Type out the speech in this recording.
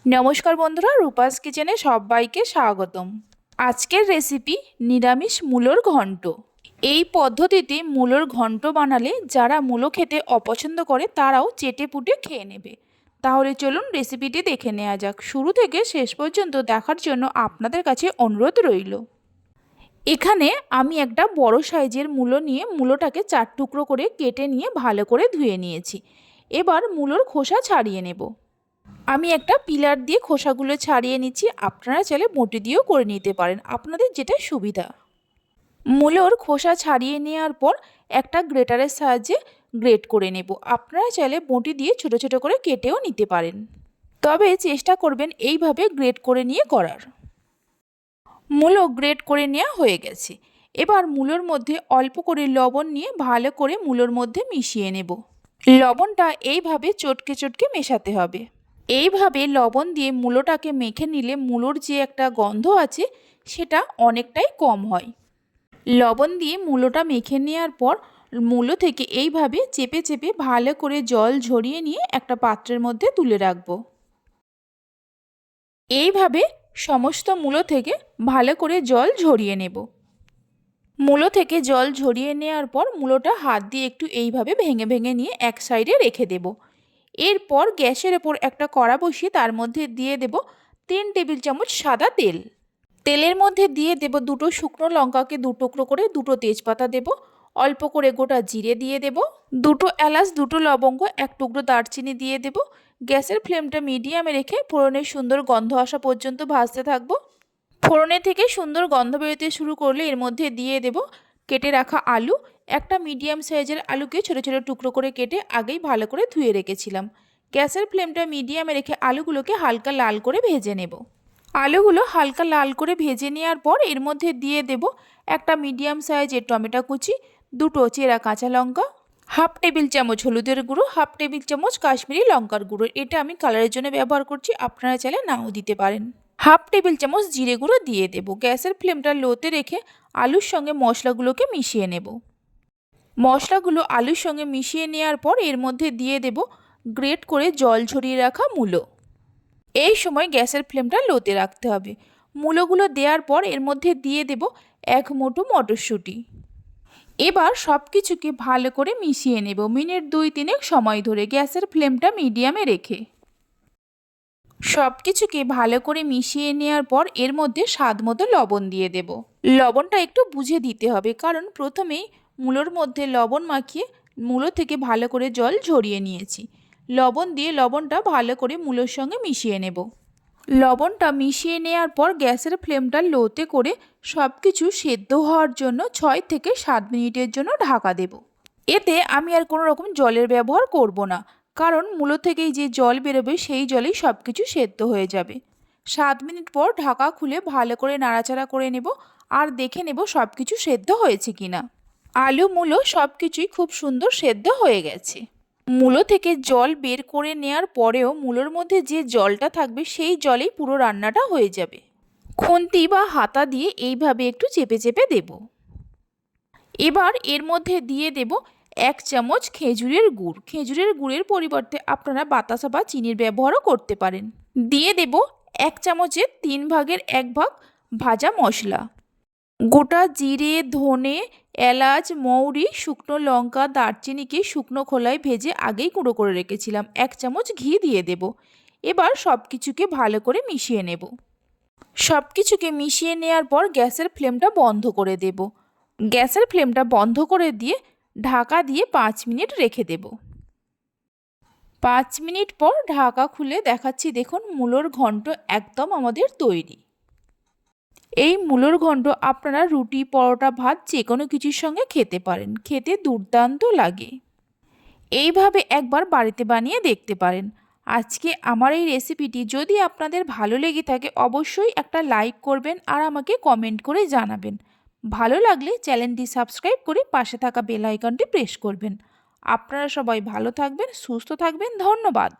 নমস্কার বন্ধুরা, রূপাস কিচেনে সবাইকে স্বাগতম। আজকের রেসিপি নিরামিষ মূলোর ঘন্ট। এই পদ্ধতিতে মূলোর ঘন্ট বানালে যারা মূলো খেতে অপছন্দ করে তারাও চেটে পুটে খেয়ে নেবে। তাহলে চলুন রেসিপিটি দেখে নেওয়া যাক। শুরু থেকে শেষ পর্যন্ত দেখার জন্য আপনাদের কাছে অনুরোধ রইল। এখানে আমি একটা বড় সাইজের মূলো নিয়ে মূলোটাকে 4 টুকরো করে কেটে নিয়ে ভালো করে ধুয়ে নিয়েছি। এবার মূলোর খোসা ছাড়িয়ে নেব। আমি একটা পিলার দিয়ে খোসাগুলো ছাড়িয়ে নিচ্ছি। আপনারা চাইলে বঁটি দিয়েও করে নিতে পারেন, আপনাদের যেটা সুবিধা। মূলোর খোসা ছাড়িয়ে নেওয়ার পর একটা গ্রেটারের সাহায্যে গ্রেট করে নেব। আপনারা চাইলে বঁটি দিয়ে ছোট ছোট করে কেটেও নিতে পারেন, তবে চেষ্টা করবেন এইভাবে গ্রেট করে নিয়ে করার। মূলো গ্রেট করে নেওয়া হয়ে গেছে। এবার মূলোর মধ্যে অল্প করে লবণ নিয়ে ভালো করে মূলোর মধ্যে মিশিয়ে নেব। লবণটা এইভাবে চটকে চটকে মেশাতে হবে। এইভাবে লবণ দিয়ে মূলোটাকে মেখে নিলে মূলোর যে একটা গন্ধ আছে সেটা অনেকটাই কম হয়। লবণ দিয়ে মূলোটা মেখে নেওয়ার পর মূলো থেকে এইভাবে চেপে চেপে ভালো করে জল ঝরিয়ে নিয়ে একটা পাত্রের মধ্যে তুলে রাখব। এইভাবে সমস্ত মূলো থেকে ভালো করে জল ঝরিয়ে নেব। মূলো থেকে জল ঝরিয়ে নেওয়ার পর মূলোটা হাত দিয়ে একটু এইভাবে ভেঙে ভেঙে নিয়ে এক সাইডে রেখে দেব। এরপর গ্যাসের ওপর একটা কড়া বসিয়ে তার মধ্যে দিয়ে দেব 3 টেবিল চামচ সাদা তেল। তেলের মধ্যে দিয়ে দেব 2টো শুকনো লঙ্কাকে 2 টুকরো করে, 2টো তেজপাতা দেব, অল্প করে গোটা জিরে দিয়ে দেব, 2টো এলাচ, 2টো লবঙ্গ, 1 টুকরো দারচিনি দিয়ে দেব। গ্যাসের ফ্লেমটা মিডিয়ামে রেখে ফোড়নের সুন্দর গন্ধ আসা পর্যন্ত ভাজতে থাকব। ফোড়নে থেকে সুন্দর গন্ধ বেরোতে শুরু করলে এর মধ্যে দিয়ে দেব কেটে রাখা আলু। একটা মিডিয়াম সাইজের আলুকে ছোট ছোট টুকরো করে কেটে আগেই ভালো করে ধুয়ে রেখেছিলাম। গ্যাসের ফ্লেমটা মিডিয়ামে রেখে আলুগুলোকে হালকা লাল করে ভেজে নেব। আলুগুলো হালকা লাল করে ভেজে নেওয়ার পর এর মধ্যে দিয়ে দেব একটা মিডিয়াম সাইজের টমেটো কুচি, 2টো চেরা কাঁচা লঙ্কা, হাফ টেবিল চামচ হলুদের গুঁড়ো, হাফ টেবিল চামচ কাশ্মীরি লঙ্কার গুঁড়ো। এটা আমি কালারের জন্য ব্যবহার করছি, আপনারা চাইলে নাও দিতে পারেন। হাফ টেবিল চামচ জিরে গুঁড়ো দিয়ে দেব। গ্যাসের ফ্লেমটা লোতে রেখে আলুর সঙ্গে মশলাগুলোকে মিশিয়ে নেব। মশলাগুলো আলুর সঙ্গে মিশিয়ে নেওয়ার পর এর মধ্যে দিয়ে দেব গ্রেট করে জল ঝরিয়ে রাখা মূলো। এই সময় গ্যাসের ফ্লেমটা লোতে রাখতে হবে। মূলোগুলো দেওয়ার পর এর মধ্যে দিয়ে দেব 1 মুঠো মটরশুঁটি। এবার সব কিছুকে ভালো করে মিশিয়ে নেব মিনিট 2-3 সময় ধরে গ্যাসের ফ্লেমটা মিডিয়ামে রেখে। সব কিছুকে ভালো করে মিশিয়ে নেওয়ার পর এর মধ্যে স্বাদ মতো লবণ দিয়ে দেব। লবণটা একটু বুঝে দিতে হবে, কারণ প্রথমেই মূলোর মধ্যে লবণ মাখিয়ে মূলো থেকে ভালো করে জল ঝরিয়ে নিয়েছি। লবণ দিয়ে লবণটা ভালো করে মূলোর সঙ্গে মিশিয়ে নেব। লবণটা মিশিয়ে নেওয়ার পর গ্যাসের ফ্লেমটা লোতে করে সব কিছু সেদ্ধ হওয়ার জন্য 6 থেকে 7 মিনিটের জন্য ঢাকা দেব। এতে আমি আর কোনো রকম জলের ব্যবহার করব না, কারণ মূলো থেকেই যে জল বেরোবে সেই জলেই সব কিছু সেদ্ধ হয়ে যাবে। 7 মিনিট পর ঢাকা খুলে ভালো করে নাড়াচাড়া করে নেব আর দেখে নেব সব কিছু সেদ্ধ হয়েছে কিনা। আলু মূলো সব কিছুই খুব সুন্দর সেদ্ধ হয়ে গেছে। মূলো থেকে জল বের করে নেওয়ার পরেও মূলোর মধ্যে যে জলটা থাকবে সেই জলেই পুরো রান্নাটা হয়ে যাবে। খুন্তি বা হাতা দিয়ে এইভাবে একটু চেপে চেপে দেব। এবার এর মধ্যে দিয়ে দেব 1 চামচ খেজুরের গুড়। খেজুরের গুড়ের পরিবর্তে আপনারা বাতাসা বা চিনির ব্যবহারও করতে পারেন। দিয়ে দেব 1 চামচের 3 ভাগের 1 ভাগ ভাজা মশলা। গোটা জিরে, ধনে, এলাচ, মৌরি, শুকনো লঙ্কা, দারচিনিকে শুকনো খোলায় ভেজে আগেই গুঁড়ো করে রেখেছিলাম। 1 চামচ ঘি দিয়ে দেব। এবার সব কিছুকে ভালো করে মিশিয়ে নেব। সব কিছুকে মিশিয়ে নেওয়ার পর গ্যাসের ফ্লেমটা বন্ধ করে দেব। গ্যাসের ফ্লেমটা বন্ধ করে দিয়ে ঢাকা দিয়ে 5 মিনিট রেখে দেব। 5 মিনিট পর ঢাকা খুলে দেখাচ্ছি, দেখুন মূলোর ঘন্ট একদম আমাদের তৈরি। এই মূলোর ঘন্ট আপনারা রুটি, পরোটা, ভাত যে কোনো কিছুর সঙ্গে খেতে পারেন, খেতে দুর্দান্ত লাগে। এইভাবে একবার বাড়িতে বানিয়ে দেখতে পারেন। আজকে আমার এই রেসিপিটি যদি আপনাদের ভালো লেগে থাকে অবশ্যই একটা লাইক করবেন আর আমাকে কমেন্ট করে জানাবেন। ভালো লাগলে চ্যানেলটি সাবস্ক্রাইব করে পাশে থাকা বেল আইকনটি প্রেস করবেন। আপনারা সবাই ভালো থাকবেন, সুস্থ থাকবেন। ধন্যবাদ।